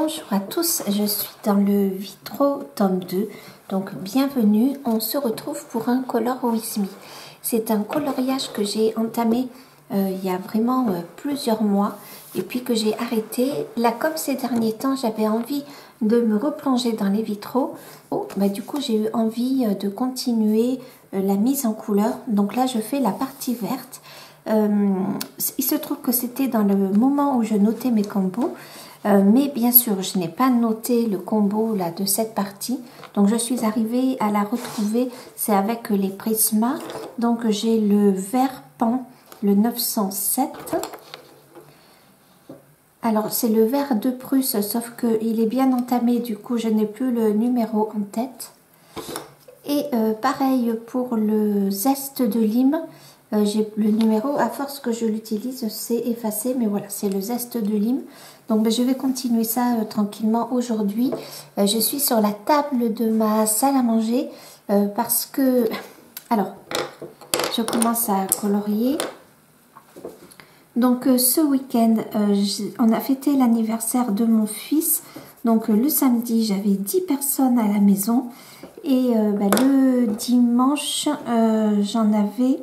Bonjour à tous, je suis dans le Vitro tome 2, donc bienvenue, on se retrouve pour un Color With Me. C'est un coloriage que j'ai entamé il y a vraiment plusieurs mois et puis que j'ai arrêté. Là, comme ces derniers temps, j'avais envie de me replonger dans les vitraux. Du coup, j'ai eu envie de continuer la mise en couleur. Donc là, je fais la partie verte. Il se trouve que c'était dans le moment où je notais mes combos. Mais bien sûr, je n'ai pas noté le combo là, de cette partie. Donc, je suis arrivée à la retrouver. C'est avec les Prisma. Donc, j'ai le vert pan, le 907. Alors, c'est le vert de Prusse, sauf qu'il est bien entamé. Du coup, je n'ai plus le numéro en tête. Et pareil pour le zeste de lime. J'ai le numéro, à force que je l'utilise, c'est effacé. Mais voilà, c'est le zeste de lime. Donc, je vais continuer ça tranquillement aujourd'hui. Je suis sur la table de ma salle à manger parce que... Alors, je commence à colorier. Donc, ce week-end, on a fêté l'anniversaire de mon fils. Donc, le samedi, j'avais 10 personnes à la maison. Et le dimanche, j'en avais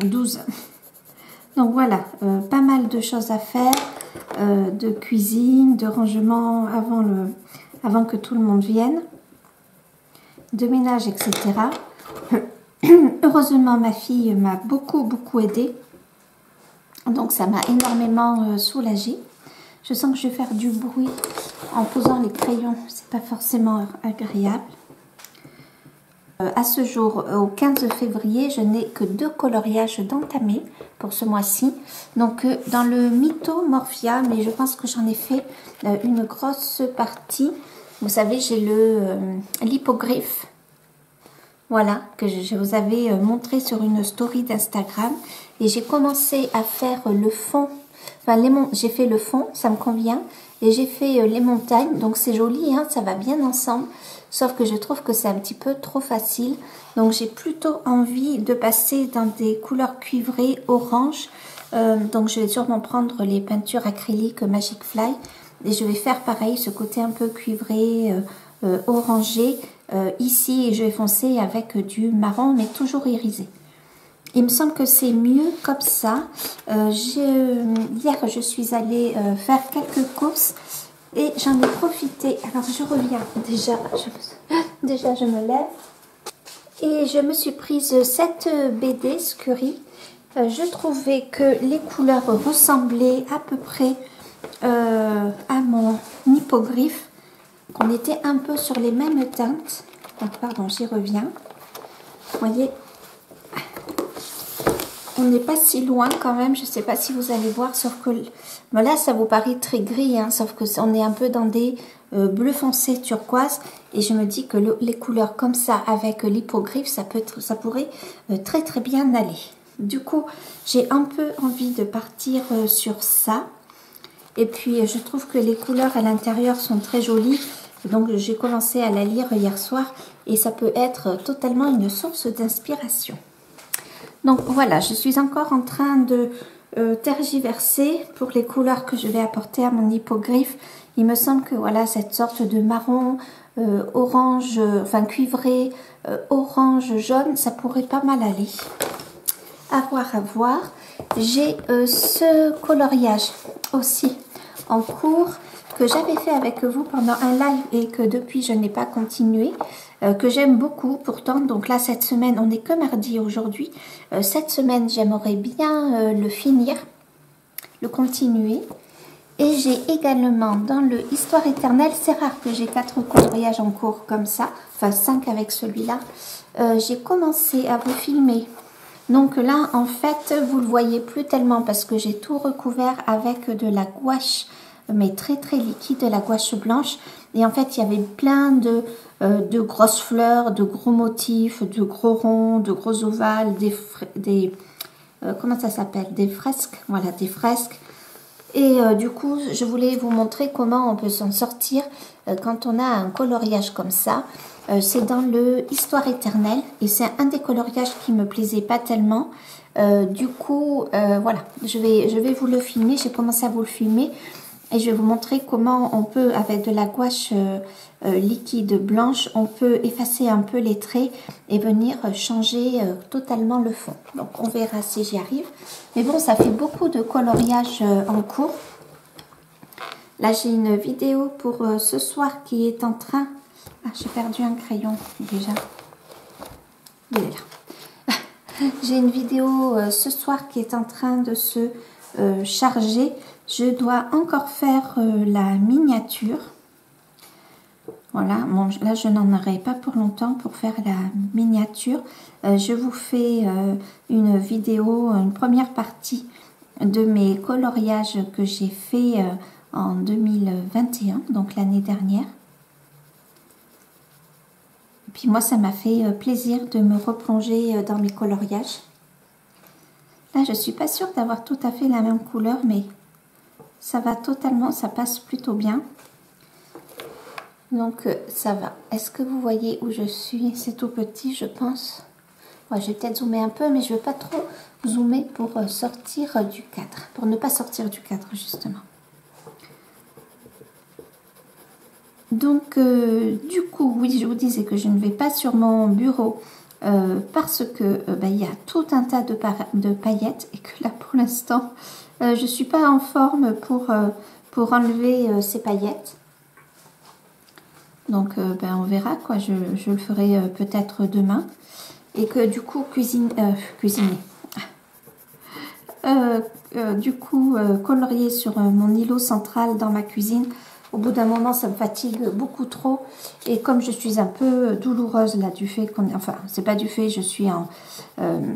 12. Donc voilà, pas mal de choses à faire, de cuisine, de rangement avant que tout le monde vienne, de ménage, etc. Heureusement, ma fille m'a beaucoup aidée, donc ça m'a énormément soulagée. Je sens que je vais faire du bruit en posant les crayons, c'est pas forcément agréable. À ce jour, au 15 février, je n'ai que 2 coloriages d'entamés pour ce mois-ci. Donc, dans le Mythomorphia, mais je pense que j'en ai fait une grosse partie. Vous savez, j'ai l'hippogriffe. Voilà, que je vous avais montré sur une story d'Instagram. Et j'ai commencé à faire le fond. Enfin, j'ai fait le fond, ça me convient. Et j'ai fait les montagnes. Donc, c'est joli, hein, ça va bien ensemble. Sauf que je trouve que c'est un petit peu trop facile. Donc, j'ai plutôt envie de passer dans des couleurs cuivrées orange. Donc, je vais sûrement prendre les peintures acryliques Magic Fly. Et je vais faire pareil, ce côté un peu cuivré, orangé. Ici, et je vais foncer avec du marron, mais toujours irisé. Il me semble que c'est mieux comme ça. Hier, je suis allée faire quelques courses. Et j'en ai profité. Alors, je reviens. Déjà, je me lève. Et je me suis prise cette BD Scurry. Je trouvais que les couleurs ressemblaient à peu près à mon hippogriffe. Qu'on était un peu sur les mêmes teintes. Donc, pardon, j'y reviens. Vous voyez, on n'est pas si loin quand même. Je ne sais pas si vous allez voir, sauf que là, ça vous paraît très gris, hein, sauf que on est un peu dans des bleus foncés turquoise. Et je me dis que les couleurs comme ça, avec l'hippogriffe, ça pourrait très bien aller. Du coup, j'ai un peu envie de partir sur ça. Et puis, je trouve que les couleurs à l'intérieur sont très jolies. Donc, j'ai commencé à la lire hier soir. Et ça peut être totalement une source d'inspiration. Donc voilà, je suis encore en train de tergiverser pour les couleurs que je vais apporter à mon hippogriffe. Il me semble que voilà, cette sorte de marron, orange, enfin cuivré, orange, jaune, ça pourrait pas mal aller. À voir. J'ai ce coloriage aussi en cours que j'avais fait avec vous pendant un live et que depuis je n'ai pas continué, que j'aime beaucoup pourtant. Donc là, cette semaine, on n'est que mardi aujourd'hui. Cette semaine, j'aimerais bien le finir, le continuer. Et j'ai également dans le Histoire éternelle, c'est rare que j'ai 4 coloriages en cours comme ça, enfin 5 avec celui-là. J'ai commencé à vous filmer. Donc là, en fait, vous le voyez plus tellement parce que j'ai tout recouvert avec de la gouache, mais très liquide, de la gouache blanche. Et en fait, il y avait plein de grosses fleurs, de gros motifs, de gros ronds, de gros ovales, comment ça s'appelle? Des fresques, voilà, des fresques. Et du coup, je voulais vous montrer comment on peut s'en sortir quand on a un coloriage comme ça. C'est dans le Histoire éternelle et c'est un des coloriages qui me plaisait pas tellement. Du coup, voilà, je vais vous le filmer. J'ai commencé à vous le filmer. Et je vais vous montrer comment on peut, avec de la gouache liquide blanche, on peut effacer un peu les traits et venir changer totalement le fond. Donc on verra si j'y arrive. Mais bon, ça fait beaucoup de coloriage en cours. Là, j'ai une vidéo pour ce soir qui est en train... Ah, j'ai perdu un crayon déjà. Il est là. J'ai une vidéo ce soir qui est en train de se charger. Je dois encore faire la miniature. Voilà, bon, là je n'en aurai pas pour longtemps pour faire la miniature. Je vous fais une vidéo, une première partie de mes coloriages que j'ai fait en 2021, donc l'année dernière. Puis moi, ça m'a fait plaisir de me replonger dans mes coloriages. Là, je suis pas sûre d'avoir tout à fait la même couleur, mais ça va totalement, ça passe plutôt bien. Donc, ça va. Est-ce que vous voyez où je suis? C'est tout petit, je pense. Ouais, je vais peut-être zoomer un peu, mais je ne veux pas trop zoomer pour sortir du cadre. Pour ne pas sortir du cadre, justement. Donc, du coup, oui, je vous disais que je ne vais pas sur mon bureau parce que il y a tout un tas de paillettes et que là, pour l'instant, je ne suis pas en forme pour enlever ces paillettes. Donc, on verra, quoi. Je le ferai peut-être demain. Et que du coup, cuisiner. Colorier sur mon îlot central dans ma cuisine. Au bout d'un moment, ça me fatigue beaucoup trop. Et comme je suis un peu douloureuse là du fait qu'on... Enfin, c'est pas du fait, je suis en...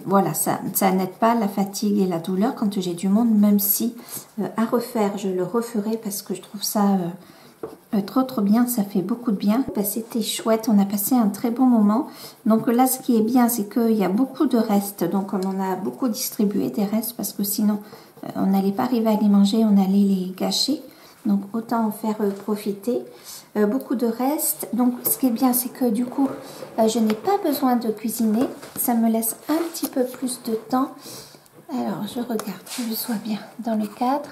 voilà, ça n'aide pas la fatigue et la douleur quand j'ai du monde, même si à refaire, je le referai parce que je trouve ça trop bien, ça fait beaucoup de bien. C'était chouette, on a passé un très bon moment. Donc là, ce qui est bien, c'est qu'il y a beaucoup de restes. Donc on en a beaucoup distribué des restes parce que sinon, on n'allait pas arriver à les manger, on allait les gâcher. Donc autant en faire profiter. Beaucoup de restes. Donc ce qui est bien, c'est que du coup, je n'ai pas besoin de cuisiner. Ça me laisse un petit peu plus de temps. Alors je regarde que je sois bien dans le cadre.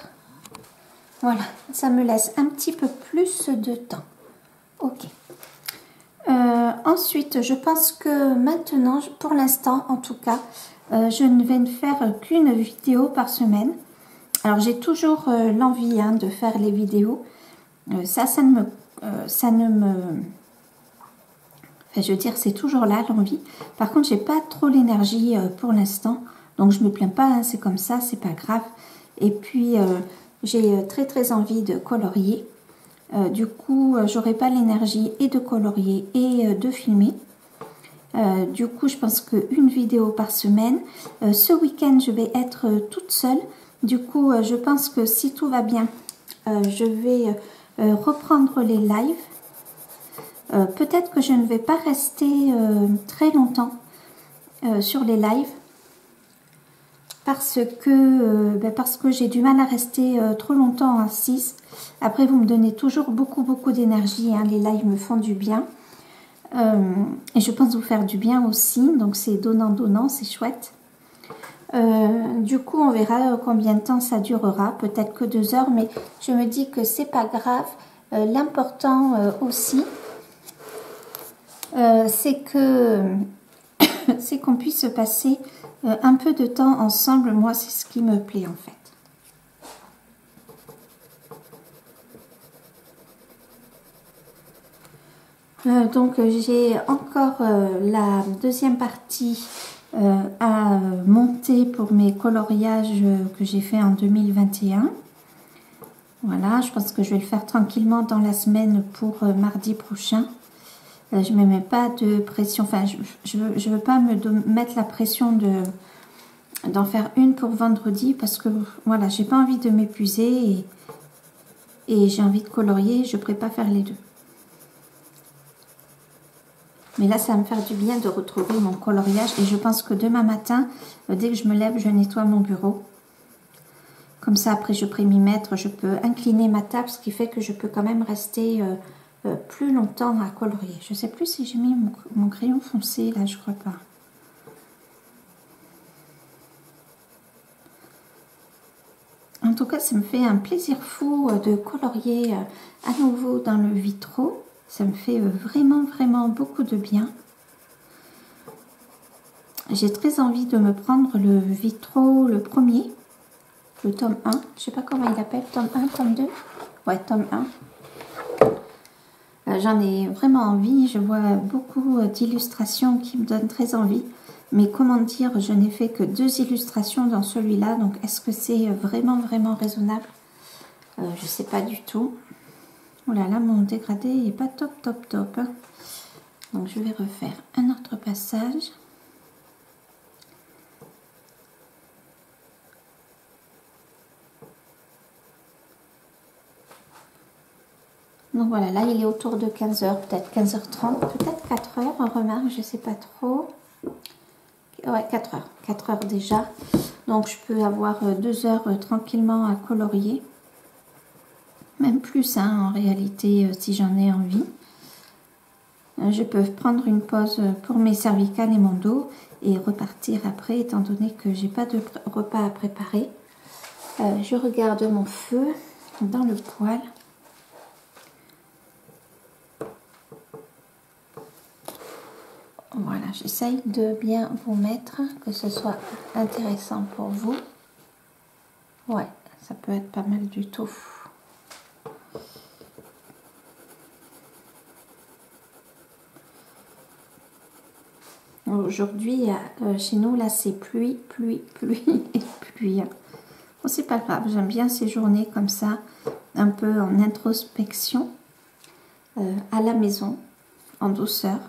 Voilà, ça me laisse un petit peu plus de temps. Ok. Ensuite, je pense que maintenant, pour l'instant en tout cas, je ne vais ne faire qu'une vidéo par semaine. Alors j'ai toujours l'envie de faire les vidéos. Ça ne me... Enfin, je veux dire, c'est toujours là l'envie. Par contre, j'ai pas trop l'énergie pour l'instant. Donc je me plains pas, c'est comme ça, c'est pas grave. Et puis j'ai très envie de colorier. Du coup, j'aurai pas l'énergie et de colorier et de filmer. Du coup, je pense qu'une vidéo par semaine. Ce week-end, je vais être toute seule. Du coup, je pense que si tout va bien, je vais reprendre les lives. Peut-être que je ne vais pas rester très longtemps sur les lives. Parce que j'ai du mal à rester trop longtemps assise. Après, vous me donnez toujours beaucoup d'énergie. Les lives me font du bien. Et je pense vous faire du bien aussi. Donc, c'est donnant, c'est chouette. Du coup, on verra combien de temps ça durera. Peut-être que 2 heures, mais je me dis que c'est pas grave. L'important aussi, c'est qu'on puisse passer un peu de temps ensemble. Moi, c'est ce qui me plaît en fait. Donc, j'ai encore la deuxième partie à monter pour mes coloriages que j'ai fait en 2021. Voilà, je pense que je vais le faire tranquillement dans la semaine pour mardi prochain. Je ne me mets pas de pression, enfin je veux pas me mettre la pression d'en faire une pour vendredi parce que voilà, j'ai pas envie de m'épuiser et j'ai envie de colorier, je ne pourrais pas faire les deux. Mais là, ça va me faire du bien de retrouver mon coloriage. Et je pense que demain matin, dès que je me lève, je nettoie mon bureau. Comme ça, après, je pourrai m'y mettre. Je peux incliner ma table, ce qui fait que je peux quand même rester plus longtemps à colorier. Je ne sais plus si j'ai mis mon crayon foncé. Là, je crois pas. tout cas, ça me fait un plaisir fou de colorier à nouveau dans le vitraux. Ça me fait vraiment beaucoup de bien. J'ai très envie de me prendre le vitraux, le premier, le tome 1. Je sais pas comment il appelle, tome 1, tome 2. Ouais, tome 1. J'en ai vraiment envie. Je vois beaucoup d'illustrations qui me donnent très envie. Mais comment dire, je n'ai fait que 2 illustrations dans celui-là. Donc, est-ce que c'est vraiment raisonnable? Je sais pas du tout. Oh là là, mon dégradé n'est pas top. Hein. Donc, je vais refaire un autre passage. Donc voilà, là il est autour de 15h, peut-être 15h30, peut-être 4h, on remarque, je sais pas trop. Ouais, 4h, 4h déjà. Donc je peux avoir 2 heures tranquillement à colorier. Même plus hein, en réalité si j'en ai envie. Je peux prendre une pause pour mes cervicales et mon dos et repartir après étant donné que j'ai pas de repas à préparer. Je regarde mon feu dans le poêle. Voilà, j'essaye de bien vous mettre, que ce soit intéressant pour vous. Ouais, ça peut être pas mal du tout. Aujourd'hui, chez nous, là, c'est pluie et pluie. Bon, c'est pas grave, j'aime bien ces journées comme ça, un peu en introspection, à la maison, en douceur.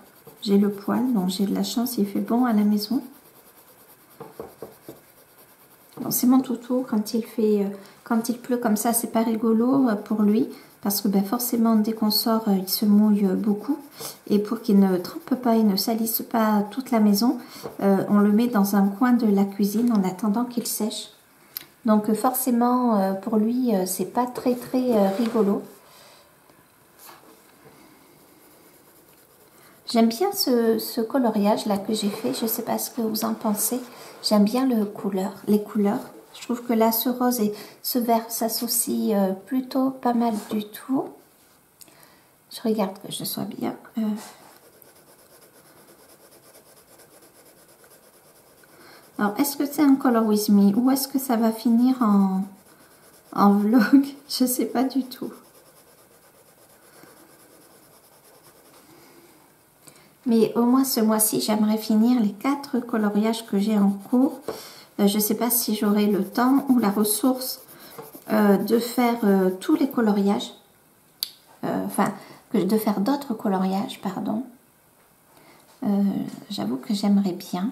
J'ai le poêle, donc j'ai de la chance, il fait bon à la maison. C'est mon toutou, quand il pleut comme ça, c'est pas rigolo pour lui, parce que ben, forcément, dès qu'on sort, il se mouille beaucoup. Et pour qu'il ne trempe pas et ne salisse pas toute la maison, on le met dans un coin de la cuisine en attendant qu'il sèche. Donc forcément, pour lui, c'est pas très rigolo. J'aime bien ce coloriage là que j'ai fait, je ne sais pas ce que vous en pensez. J'aime bien les couleurs. Je trouve que là, ce rose et ce vert s'associent plutôt pas mal du tout. Je regarde que je sois bien. Alors, est-ce que c'est un Color With Me ou est-ce que ça va finir en vlog? Je ne sais pas du tout. Mais au moins ce mois-ci, j'aimerais finir les 4 coloriages que j'ai en cours. Je ne sais pas si j'aurai le temps ou la ressource de faire tous les coloriages. Enfin, de faire d'autres coloriages, pardon. J'avoue que j'aimerais bien.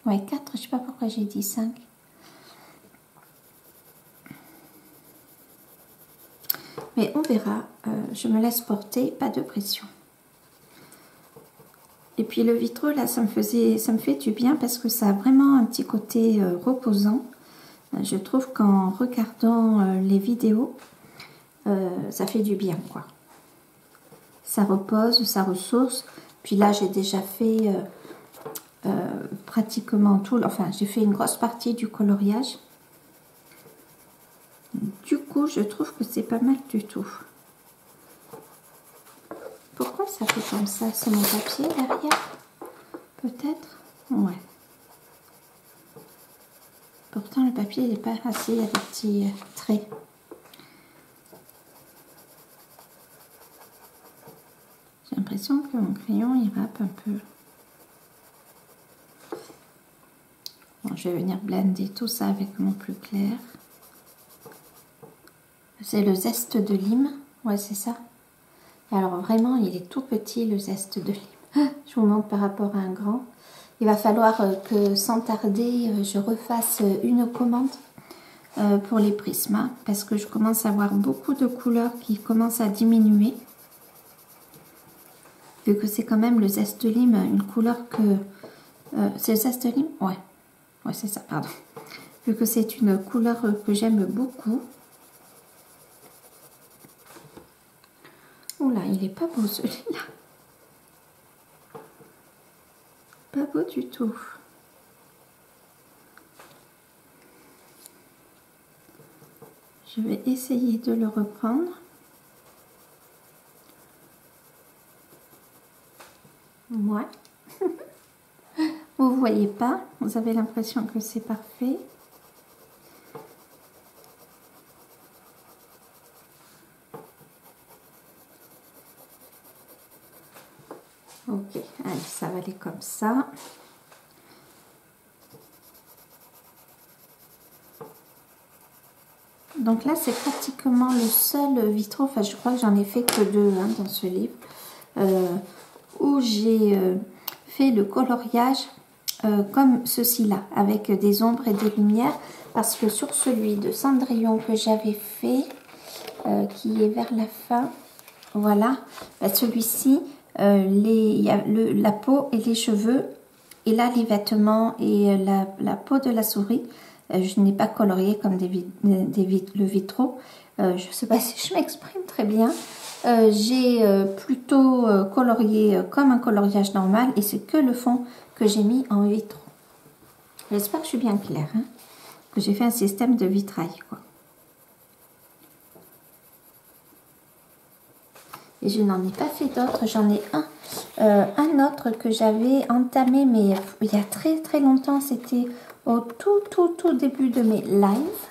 Ouais, 4, je ne sais pas pourquoi j'ai dit 5. Mais on verra. Je me laisse porter, pas de pression. Et puis le vitreux, là, ça me fait du bien parce que ça a vraiment un petit côté reposant. Je trouve qu'en regardant les vidéos, ça fait du bien, quoi. Ça repose, ça ressource. Puis là, j'ai déjà fait pratiquement tout. Enfin, j'ai fait une grosse partie du coloriage. Du coup, je trouve que c'est pas mal du tout. Pourquoi ça fait comme ça? C'est mon papier derrière? Peut-être? Ouais. Pourtant, le papier n'est pas assez, il y a des petits traits. J'ai l'impression que mon crayon, il râpe un peu. Bon, je vais venir blender tout ça avec mon plus clair. C'est le zeste de lime. Ouais, c'est ça. Alors, vraiment, il est tout petit, le zeste de lime. Je vous montre par rapport à un grand. Il va falloir que, sans tarder, je refasse une commande pour les prismas. Parce que je commence à avoir beaucoup de couleurs qui commencent à diminuer. Vu que c'est quand même le zeste de lime, une couleur que... c'est le zeste de lime? Ouais. Ouais, c'est ça, pardon. Vu que c'est une couleur que j'aime beaucoup. Oula, il est pas beau celui-là. Pas beau du tout. Je vais essayer de le reprendre. Ouais. Vous voyez pas, vous avez l'impression que c'est parfait. Ok, allez, ça va aller comme ça. Donc là, c'est pratiquement le seul vitraux, enfin je crois que j'en ai fait que deux hein, dans ce livre, où j'ai fait le coloriage comme ceci là, avec des ombres et des lumières, parce que sur celui de Cendrillon que j'avais fait, qui est vers la fin, voilà, bah, celui-ci, il y a la peau et les cheveux, et là les vêtements et la peau de la souris. Je n'ai pas colorié comme le vitraux. Je ne sais pas si je m'exprime très bien. J'ai plutôt colorié comme un coloriage normal et c'est que le fond que j'ai mis en vitraux. J'espère que je suis bien claire, hein, que j'ai fait un système de vitrail, quoi. Et je n'en ai pas fait d'autres. J'en ai un autre que j'avais entamé, mais il y a très très longtemps. C'était au tout début de mes lives.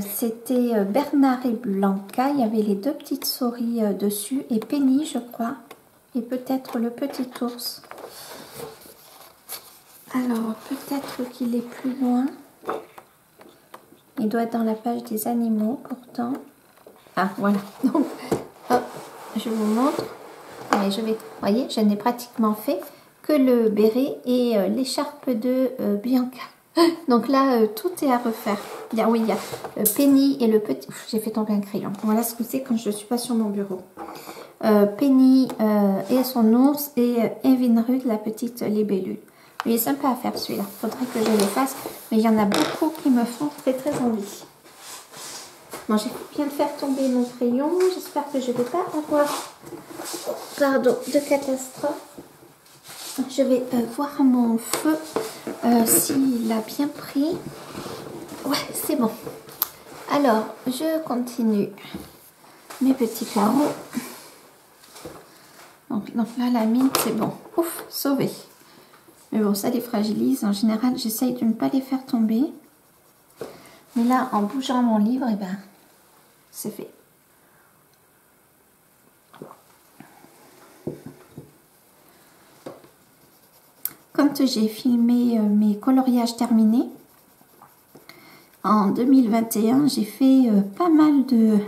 C'était Bernard et Blanca. Il y avait les deux petites souris dessus et Penny, je crois. Et peut-être le petit ours. Alors, peut-être qu'il est plus loin. Il doit être dans la page des animaux, pourtant. Ah, voilà. Donc, hop, je vous montre. Allez, vous voyez, je n'ai pratiquement fait que le béret et l'écharpe de Bianca. Donc là, tout est à refaire. Il y a Penny et le petit... J'ai fait tomber un crayon. Voilà ce que c'est quand je ne suis pas sur mon bureau. Penny et son ours et Evinrude, la petite libellule. Il est sympa à faire celui-là. Il faudrait que je le fasse. Mais il y en a beaucoup qui me font très très envie. Bon, j'ai bien de faire tomber mon crayon. J'espère que je ne vais pas avoir de catastrophe. Je vais voir mon feu s'il a bien pris. Ouais, c'est bon. Alors, je continue mes petits carreaux. Donc là, la mine, c'est bon. Ouf, sauvé. Mais bon, ça les fragilise. En général, j'essaye de ne pas les faire tomber. Mais là, en bougeant mon livre, eh ben, c'est fait. Quand j'ai filmé mes coloriages terminés, en 2021, j'ai fait pas mal de...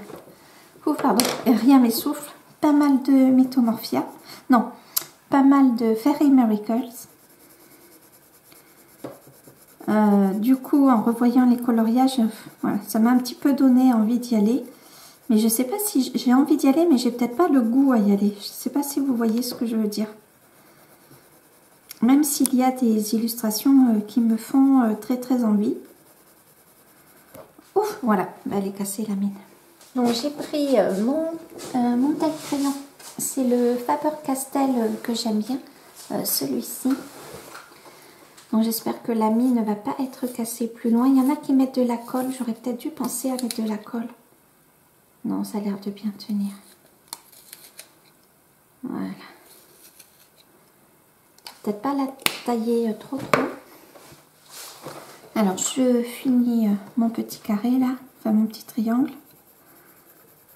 Oh, pardon, rien m'essouffle. Pas mal de Mythomorphia. Non, pas mal de Fairy Miracles. Du coup, en revoyant les coloriages, voilà, ça m'a un petit peu donné envie d'y aller. Mais je ne sais pas si j'ai envie d'y aller, mais j'ai peut-être pas le goût à y aller. Je ne sais pas si vous voyez ce que je veux dire. Même s'il y a des illustrations qui me font très très envie. Ouf, voilà, elle est cassée la mine. Donc j'ai pris mon taille-crayon. C'est le Faber-Castell que j'aime bien, celui-ci. Donc j'espère que la mine ne va pas être cassée plus loin. Il y en a qui mettent de la colle. J'aurais peut-être dû penser à mettre de la colle. Non, ça a l'air de bien tenir. Voilà. Peut-être pas la tailler trop. Alors je finis mon petit carré là, enfin mon petit triangle.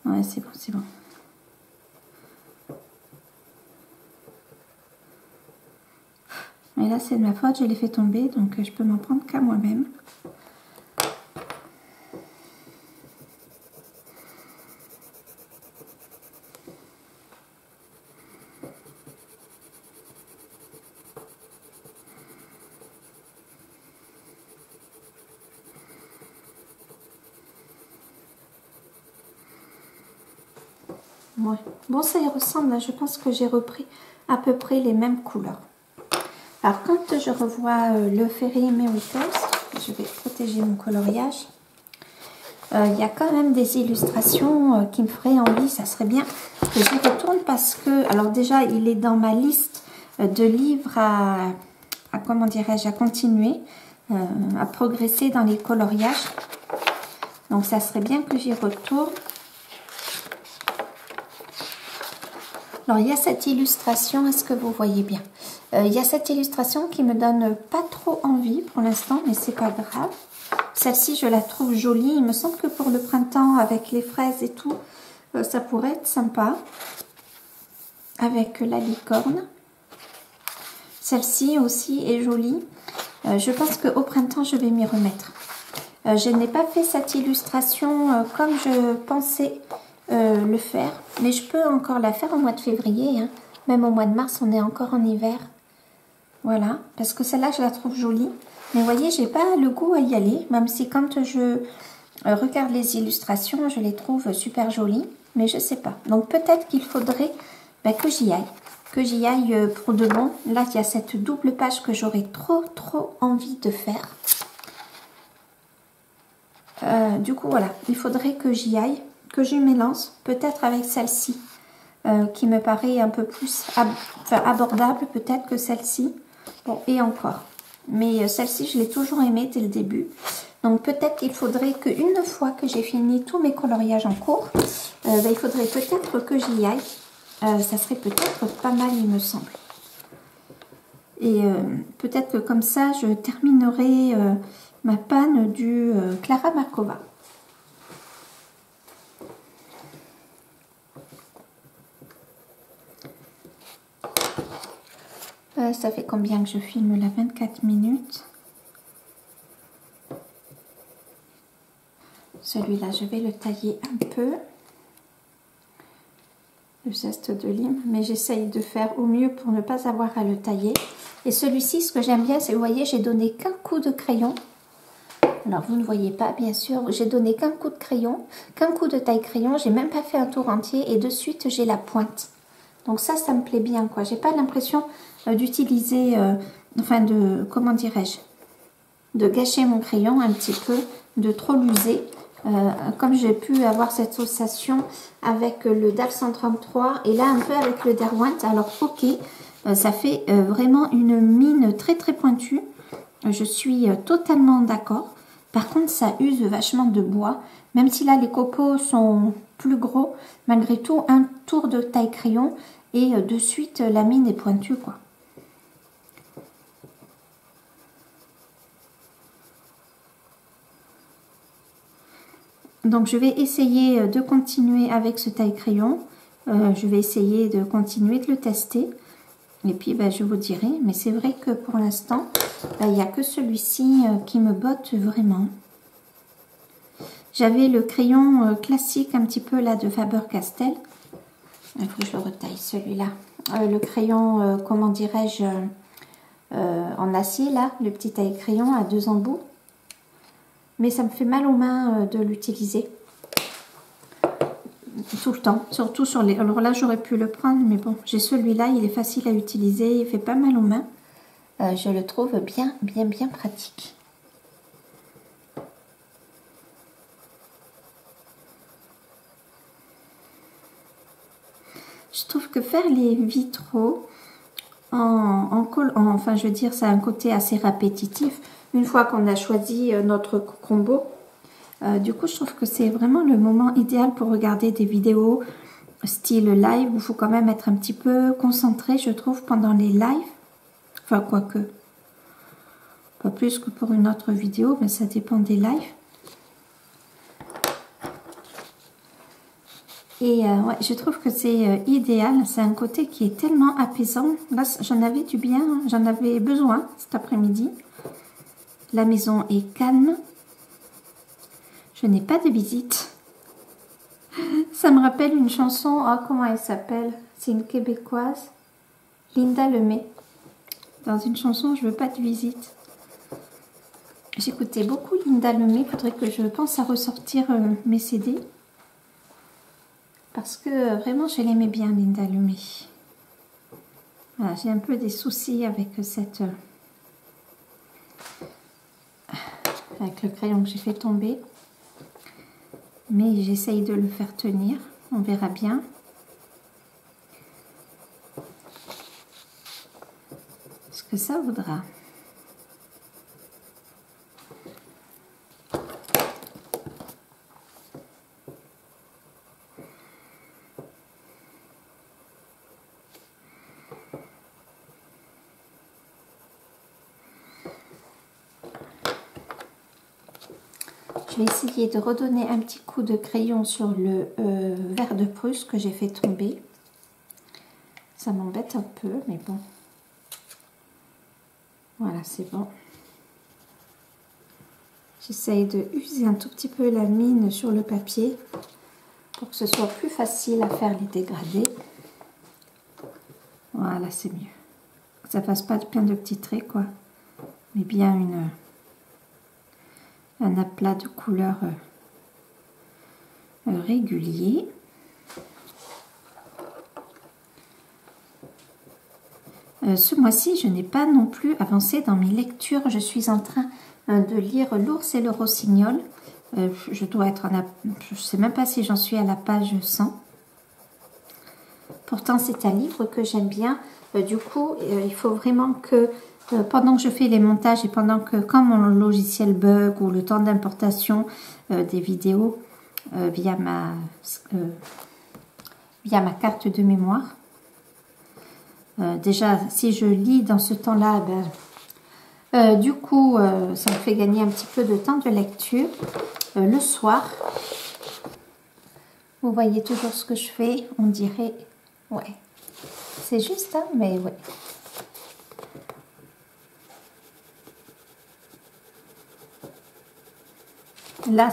Ouais, c'est bon, c'est bon. Et là c'est de ma faute, je l'ai fait tomber, donc je peux m'en prendre qu'à moi-même. Ouais. Bon, ça y ressemble, je pense que j'ai repris à peu près les mêmes couleurs. Alors, quand je revois le Fairy Miracles, je vais protéger mon coloriage. Il y a quand même des illustrations qui me feraient envie. Ça serait bien que j'y retourne parce que, alors déjà, il est dans ma liste de livres à comment dirais-je, à continuer, à progresser dans les coloriages. Donc ça serait bien que j'y retourne. Alors il y a cette illustration, est-ce que vous voyez bien? Il y a cette illustration qui me donne pas trop envie pour l'instant, mais c'est pas grave. Celle-ci, je la trouve jolie. Il me semble que pour le printemps, avec les fraises et tout, ça pourrait être sympa. Avec la licorne. Celle-ci aussi est jolie. Je pense qu'au printemps, je vais m'y remettre. Je n'ai pas fait cette illustration comme je pensais le faire. Mais je peux encore la faire au mois de février. Hein. Même au mois de mars, on est encore en hiver. Voilà. Parce que celle-là, je la trouve jolie. Mais vous voyez, j'ai pas le goût à y aller. Même si quand je regarde les illustrations, je les trouve super jolies. Mais je sais pas. Donc peut-être qu'il faudrait que j'y aille. Que j'y aille pour de bon. Là, il y a cette double page que j'aurais trop envie de faire. Du coup, voilà. Il faudrait que j'y aille. Que je m'élance. Peut-être avec celle-ci. Qui me paraît un peu plus abordable peut-être que celle-ci. Bon, et encore. Mais celle-ci, je l'ai toujours aimée dès le début. Donc peut-être qu'il faudrait qu'une fois que j'ai fini tous mes coloriages en cours, il faudrait peut-être que j'y aille. Ça serait peut-être pas mal, il me semble. Et peut-être que comme ça, je terminerai ma panne du Clara Markova. Ça fait combien que je filme là? 24 minutes. Celui-là, je vais le tailler un peu. Le zeste de lime, mais j'essaye de faire au mieux pour ne pas avoir à le tailler. Et celui-ci, ce que j'aime bien, c'est, vous voyez, j'ai donné qu'un coup de crayon. Alors, vous ne voyez pas, bien sûr, j'ai donné qu'un coup de crayon, qu'un coup de taille-crayon, j'ai même pas fait un tour entier, et de suite, j'ai la pointe. Donc ça me plaît bien, quoi. J'ai pas l'impression d'utiliser, comment dirais-je, de gâcher mon crayon un petit peu, de trop l'user. Comme j'ai pu avoir cette sensation avec le DAL 133 et là un peu avec le Derwent, alors ok, ça fait vraiment une mine très pointue, je suis totalement d'accord. Par contre ça use vachement de bois, même si là les copeaux sont plus gros, malgré tout un tour de taille crayon et de suite la mine est pointue, quoi. Donc je vais essayer de continuer avec ce taille-crayon. Je vais essayer de continuer de le tester. Et puis je vous dirai. Mais c'est vrai que pour l'instant, il n'y a que celui-ci qui me botte vraiment. J'avais le crayon classique un petit peu là de Faber-Castell. Il faut que je le retaille celui-là. Le crayon, comment dirais-je, en acier là. Le petit taille-crayon à 2 embouts. Mais ça me fait mal aux mains de l'utiliser tout le temps, surtout sur les... Alors là, j'aurais pu le prendre, mais bon, j'ai celui-là, il est facile à utiliser, il fait pas mal aux mains. Je le trouve bien pratique. Je trouve que faire les vitraux enfin, je veux dire, ça a un côté assez répétitif. Une fois qu'on a choisi notre combo, du coup, je trouve que c'est vraiment le moment idéal pour regarder des vidéos style live où il faut quand même être un petit peu concentré, je trouve, pendant les lives. Enfin, quoique, pas plus que pour une autre vidéo, mais ça dépend des lives. Et ouais, je trouve que c'est idéal. C'est un côté qui est tellement apaisant. Là, j'en avais du bien, j'en avais besoin cet après-midi. La maison est calme. Je n'ai pas de visite. Ça me rappelle une chanson. Oh, comment elle s'appelle? C'est une québécoise. Linda Lemay. Dans une chanson, je veux pas de visite. J'écoutais beaucoup Linda Lemay. Il faudrait que je pense à ressortir mes CD. Parce que vraiment, je l'aimais bien, Linda Lemay. Voilà, j'ai un peu des soucis avec cette... avec le crayon que j'ai fait tomber. Mais j'essaye de le faire tenir. On verra bien. Ce que ça vaudra. Je vais essayer de redonner un petit coup de crayon sur le vert de Prusse que j'ai fait tomber. Ça m'embête un peu, mais bon. Voilà, c'est bon. J'essaye de user un tout petit peu la mine sur le papier pour que ce soit plus facile à faire les dégradés. Voilà, c'est mieux. Ça fasse pas plein de petits traits, quoi. Mais bien un aplat de couleurs régulier. Ce mois-ci, je n'ai pas non plus avancé dans mes lectures. Je suis en train de lire L'ours et le rossignol. Je dois être je ne sais même pas si j'en suis à la page 100. Pourtant, c'est un livre que j'aime bien. Du coup, il faut vraiment que pendant que je fais les montages et pendant que, quand mon logiciel bug ou le temps d'importation des vidéos via ma carte de mémoire, déjà, si je lis dans ce temps-là, du coup, ça me fait gagner un petit peu de temps de lecture. Le soir, vous voyez toujours ce que je fais, on dirait, ouais, c'est juste, hein, mais ouais. Là,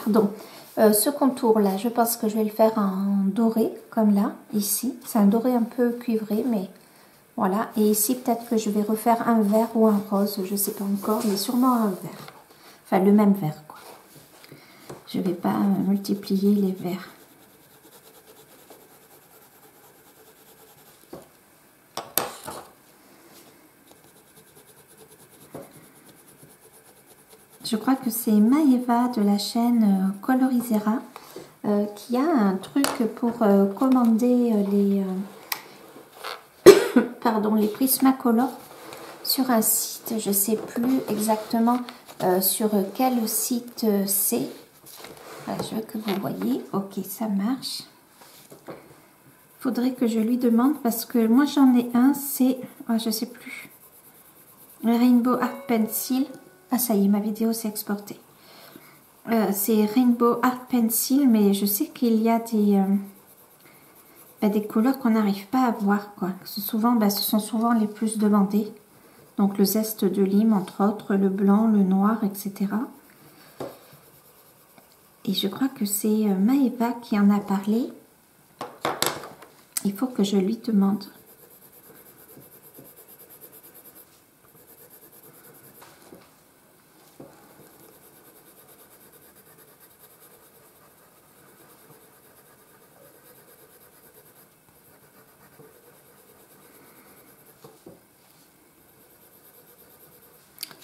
pardon, ce contour-là, je pense que je vais le faire en doré, comme là, ici. C'est un doré un peu cuivré, mais voilà. Et ici, peut-être que je vais refaire un vert ou un rose, je ne sais pas encore, mais sûrement un vert. Enfin, le même vert, quoi. Je ne vais pas multiplier les verts. Je crois que c'est Maëva de la chaîne Colorisera qui a un truc pour commander les Prismacolor sur un site. Je ne sais plus exactement sur quel site c'est. Voilà, je veux que vous voyez. Ok, ça marche. Faudrait que je lui demande parce que moi j'en ai un. C'est, je sais plus. Rainbow Art Pencil. Ah, ça y est, ma vidéo s'est exportée. C'est Rainbow Art Pencil, mais je sais qu'il y a des couleurs qu'on n'arrive pas à voir, quoi. Ce sont souvent les plus demandées. Donc le zeste de lime, entre autres, le blanc, le noir, etc. Et je crois que c'est Maëva qui en a parlé. Il faut que je lui demande.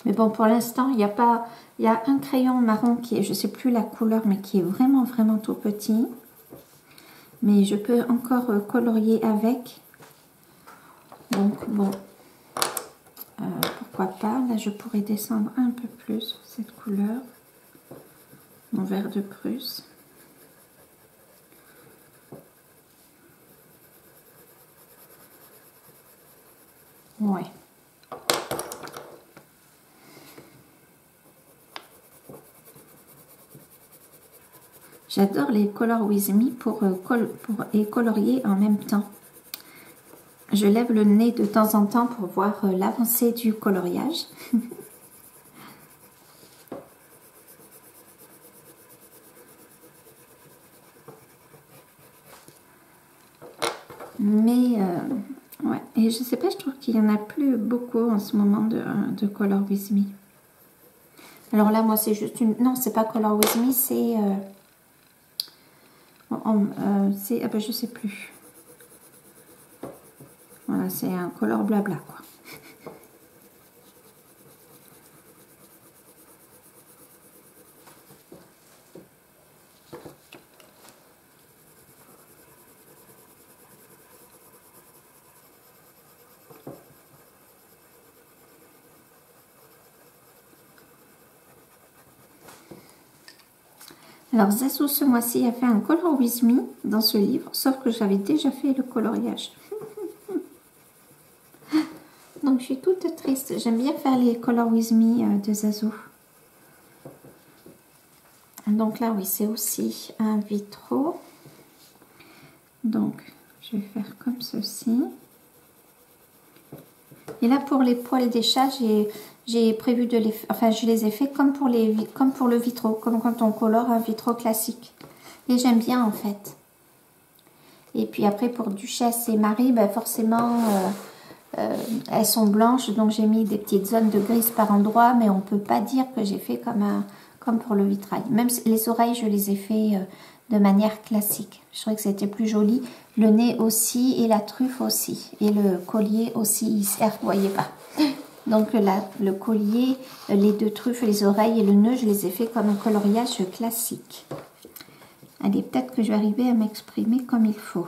Mais bon, pour l'instant, il y a un crayon marron qui est, je ne sais plus la couleur, mais qui est vraiment, vraiment tout petit. Mais je peux encore colorier avec. Donc, bon, pourquoi pas. Là, je pourrais descendre un peu plus cette couleur. Mon vert de Prusse. Ouais. J'adore les Color With Me pour colorier en même temps. Je lève le nez de temps en temps pour voir l'avancée du coloriage. Mais, ouais. Et je sais pas, je trouve qu'il y en a plus beaucoup en ce moment de Color With Me. Alors là, moi, c'est juste une... Non, c'est pas Color With Me, c'est... je sais plus. Voilà, c'est un color blabla, quoi. Alors, Zazu, ce mois-ci, a fait un Color With Me dans ce livre, sauf que j'avais déjà fait le coloriage. Donc, je suis toute triste. J'aime bien faire les Color With Me de Zazu. Donc là, oui, c'est aussi un vitraux. Donc, je vais faire comme ceci. Et là, pour les poils des chats, j'ai prévu de les... Enfin, je les ai fait comme pour le vitraux, comme quand on colore un vitraux classique. Et j'aime bien, en fait. Et puis après, pour Duchesse et Marie, ben forcément, elles sont blanches. Donc, j'ai mis des petites zones de gris par endroit. Mais on ne peut pas dire que j'ai fait comme pour le vitrail. Même les oreilles, je les ai fait de manière classique. Je trouvais que c'était plus joli. Le nez aussi et la truffe aussi. Et le collier aussi, vous voyez pas. Donc là, le collier, les deux truffes, les oreilles et le nœud, je les ai fait comme un coloriage classique. Allez, peut-être que je vais arriver à m'exprimer comme il faut.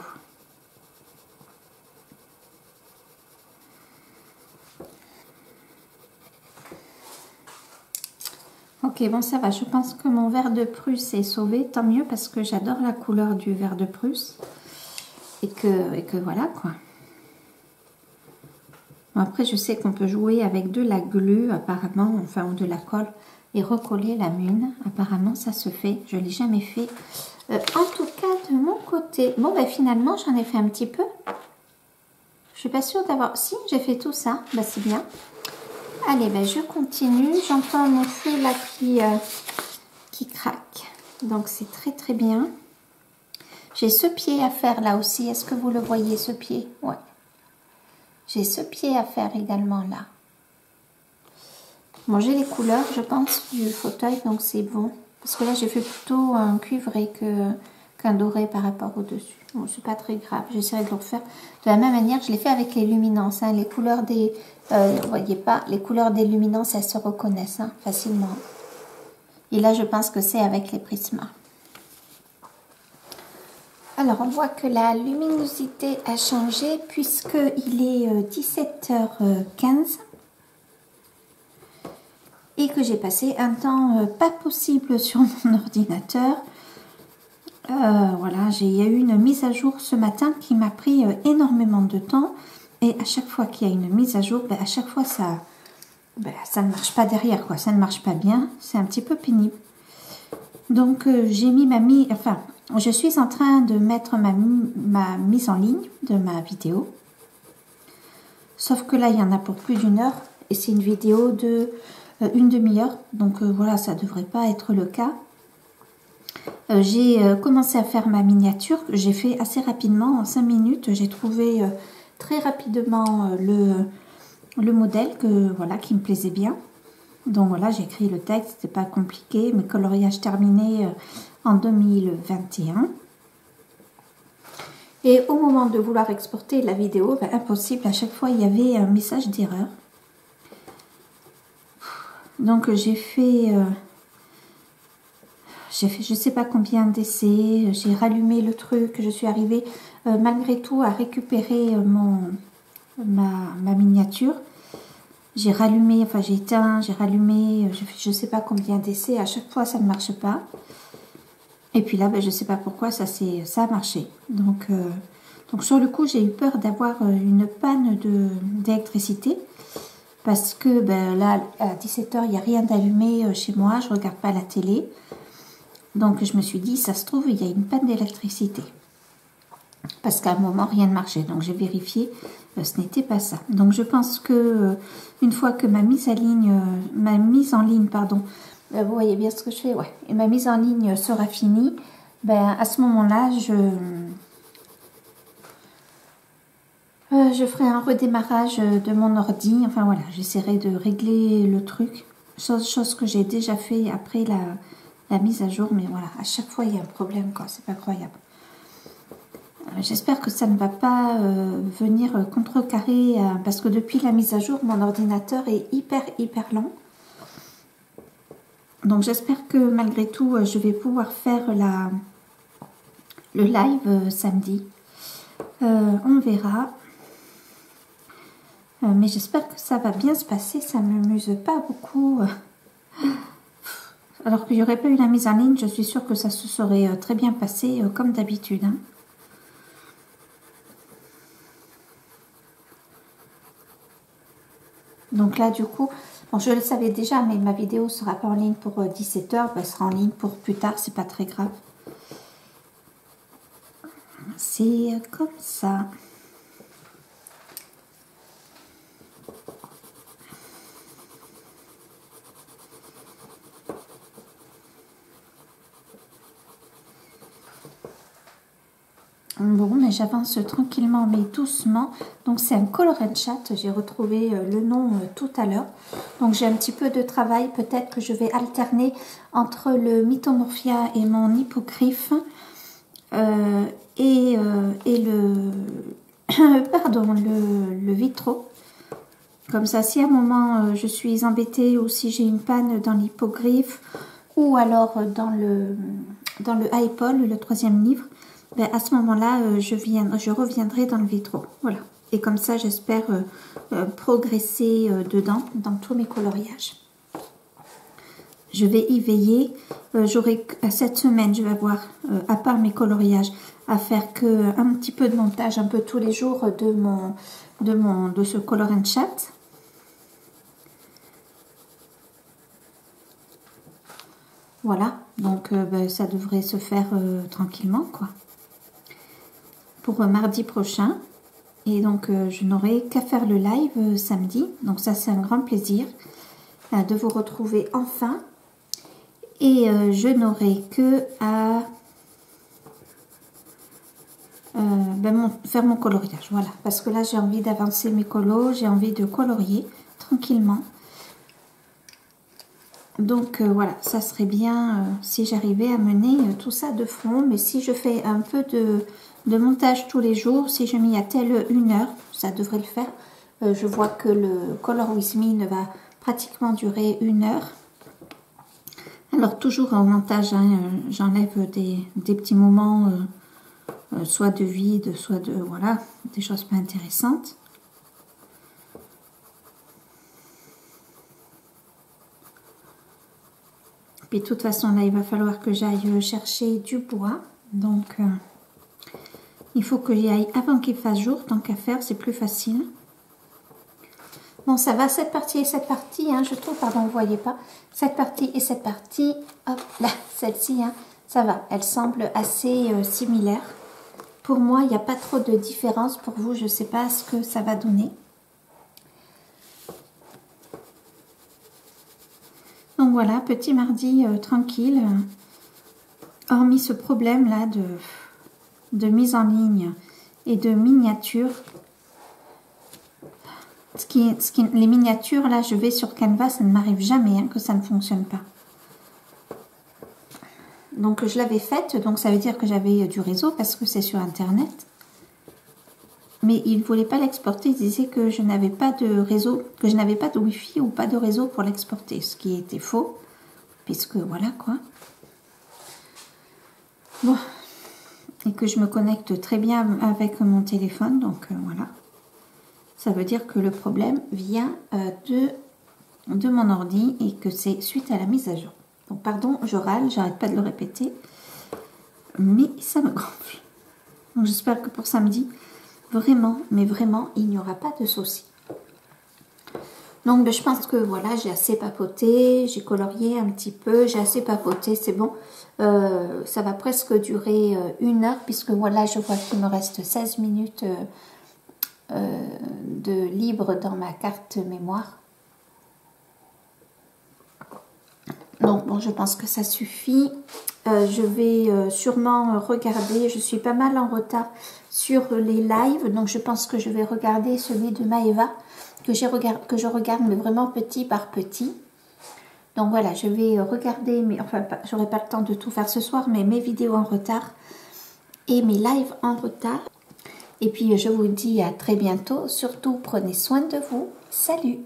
Ok, bon, ça va. Je pense que mon vert de Prusse est sauvé. Tant mieux parce que j'adore la couleur du vert de Prusse. Et que voilà, quoi. Bon, après, je sais qu'on peut jouer avec de la glu, apparemment, enfin, ou de la colle, et recoller la mune. Apparemment, ça se fait. Je ne l'ai jamais fait. En tout cas, de mon côté. Bon, ben finalement, j'en ai fait un petit peu. Je suis pas sûre d'avoir... Si, j'ai fait tout ça. Ben, c'est bien. Allez, ben, je continue. J'entends mon feu là qui craque. Donc, c'est très, très bien. J'ai ce pied à faire là aussi. Est-ce que vous le voyez, ce pied? Ouais. J'ai ce pied à faire également là. Bon, j'ai les couleurs, je pense, du fauteuil, donc c'est bon. Parce que là, j'ai fait plutôt un cuivré qu'un doré par rapport au-dessus. Bon, c'est pas très grave, j'essaierai de le refaire. De la même manière, je l'ai fait avec les luminances. Hein. Les couleurs des... vous voyez pas, les couleurs des luminances, elles se reconnaissent hein, facilement. Et là, je pense que c'est avec les prismas. Alors, on voit que la luminosité a changé puisqu'il est 17h15 et que j'ai passé un temps pas possible sur mon ordinateur. Voilà, il y a eu une mise à jour ce matin qui m'a pris énormément de temps et à chaque fois qu'il y a une mise à jour, ben, à chaque fois ça ne marche pas derrière, quoi. Ça ne marche pas bien, c'est un petit peu pénible. Donc, j'ai mis enfin, je suis en train de mettre ma mise en ligne de ma vidéo. Sauf que là, il y en a pour plus d'1 heure. Et c'est une vidéo de une demi-heure. Donc, voilà, ça ne devrait pas être le cas. J'ai commencé à faire ma miniature. J'ai fait assez rapidement, en 5 minutes. J'ai trouvé très rapidement le modèle voilà, qui me plaisait bien. Donc voilà, j'ai écrit le texte, c'était pas compliqué, mes coloriages terminés en 2021. Et au moment de vouloir exporter la vidéo, ben, impossible, à chaque fois il y avait un message d'erreur. Donc j'ai fait je sais pas combien d'essais, j'ai rallumé le truc, je suis arrivée malgré tout à récupérer ma miniature. J'ai rallumé, enfin j'ai éteint, j'ai rallumé, je ne sais pas combien d'essais, à chaque fois ça ne marche pas. Et puis là, ben, je ne sais pas pourquoi, ça a marché. Donc sur le coup, j'ai eu peur d'avoir une panne d'électricité. Parce que ben, là, à 17 h, il n'y a rien d'allumé chez moi, je ne regarde pas la télé. Donc je me suis dit, ça se trouve, il y a une panne d'électricité. Parce qu'à un moment, rien ne marchait. Donc j'ai vérifié, ce n'était pas ça. Donc je pense que une fois que ma mise en ligne, pardon, vous voyez bien ce que je fais, ouais. Et ma mise en ligne sera finie, ben à ce moment-là, je ferai un redémarrage de mon ordi. Enfin voilà, j'essaierai de régler le truc. Chose que j'ai déjà fait après la mise à jour. Mais voilà, à chaque fois, il y a un problème, quoi. C'est pas croyable. J'espère que ça ne va pas venir contrecarrer, parce que depuis la mise à jour, mon ordinateur est hyper lent. Donc j'espère que malgré tout, je vais pouvoir faire le live samedi. On verra. Mais j'espère que ça va bien se passer, ça ne m'amuse pas beaucoup. Alors qu'il n'y aurait pas eu la mise en ligne, je suis sûre que ça se serait très bien passé comme d'habitude. Hein. Donc là, du coup, Bon, je le savais déjà, mais ma vidéo sera pas en ligne pour 17 h, elle sera en ligne pour plus tard, c'est pas très grave. C'est comme ça. Bon, mais j'avance tranquillement, mais doucement. Donc, c'est un Color & Chat. J'ai retrouvé le nom tout à l'heure. Donc, j'ai un petit peu de travail. Peut-être que je vais alterner entre le Mythomorphia et mon hippogriffe. Et le... pardon, le vitro. Comme ça, si à un moment je suis embêtée ou si j'ai une panne dans l'hippogriffe ou alors dans le iPod, le 3e livre, ben à ce moment-là, je reviendrai dans le vitro. Voilà. Et comme ça, j'espère progresser dedans, dans tous mes coloriages. Je vais y veiller. J'aurai cette semaine, je vais avoir, à part mes coloriages, à faire que un petit peu de montage, un peu tous les jours de ce Color & Chat. Voilà, donc ben, ça devrait se faire tranquillement, quoi. Pour mardi prochain. Et donc, je n'aurai qu'à faire le live samedi. Donc ça, c'est un grand plaisir de vous retrouver enfin. Et je n'aurai que à faire mon coloriage. Voilà, parce que là, j'ai envie d'avancer mes colos. J'ai envie de colorier tranquillement. Donc voilà, ça serait bien si j'arrivais à mener tout ça de front. Mais si je fais un peu de montage tous les jours, si je m'y attelle 1 heure, ça devrait le faire. Je vois que le Color With Me va pratiquement durer 1 heure. Alors toujours en montage, hein, j'enlève des petits moments, soit de vide, soit de, voilà, des choses pas intéressantes. Puis de toute façon, là, il va falloir que j'aille chercher du bois. Donc, il faut que j'y aille avant qu'il fasse jour. Tant qu'à faire, c'est plus facile. Bon, ça va, cette partie et cette partie, hein, je trouve, pardon, vous ne voyez pas. Cette partie et cette partie, hop, là, celle-ci, hein, ça va. Elle semble assez similaire. Pour moi, il n'y a pas trop de différence. Pour vous, je ne sais pas ce que ça va donner. Donc voilà, petit mardi tranquille, hormis ce problème-là de mise en ligne et de miniature. Les miniatures, là, je vais sur Canva, ça ne m'arrive jamais hein, que ça ne fonctionne pas. Donc je l'avais faite, donc ça veut dire que j'avais du réseau parce que c'est sur Internet. Mais il ne voulait pas l'exporter, il disait que je n'avais pas de réseau, que je n'avais pas de Wi-Fi ou pas de réseau pour l'exporter, ce qui était faux, puisque voilà quoi. Bon, et que je me connecte très bien avec mon téléphone, donc voilà. Ça veut dire que le problème vient de mon ordi et que c'est suite à la mise à jour. Donc pardon, je râle, j'arrête pas de le répéter, mais ça me gonfle. Donc j'espère que pour samedi, vraiment, mais vraiment, il n'y aura pas de souci. Donc, je pense que voilà, j'ai assez papoté, j'ai colorié un petit peu, j'ai assez papoté, c'est bon. Ça va presque durer 1 heure, puisque voilà, je vois qu'il me reste 16 minutes de libre dans ma carte mémoire. Donc, bon, je pense que ça suffit. Je vais sûrement regarder, je suis pas mal en retard sur les lives, donc je pense que je vais regarder celui de Maeva, que je regarde, mais vraiment petit par petit. Donc voilà, je vais regarder, mais enfin, j'aurai pas le temps de tout faire ce soir, mais mes vidéos en retard et mes lives en retard. Et puis, je vous dis à très bientôt. Surtout, prenez soin de vous. Salut!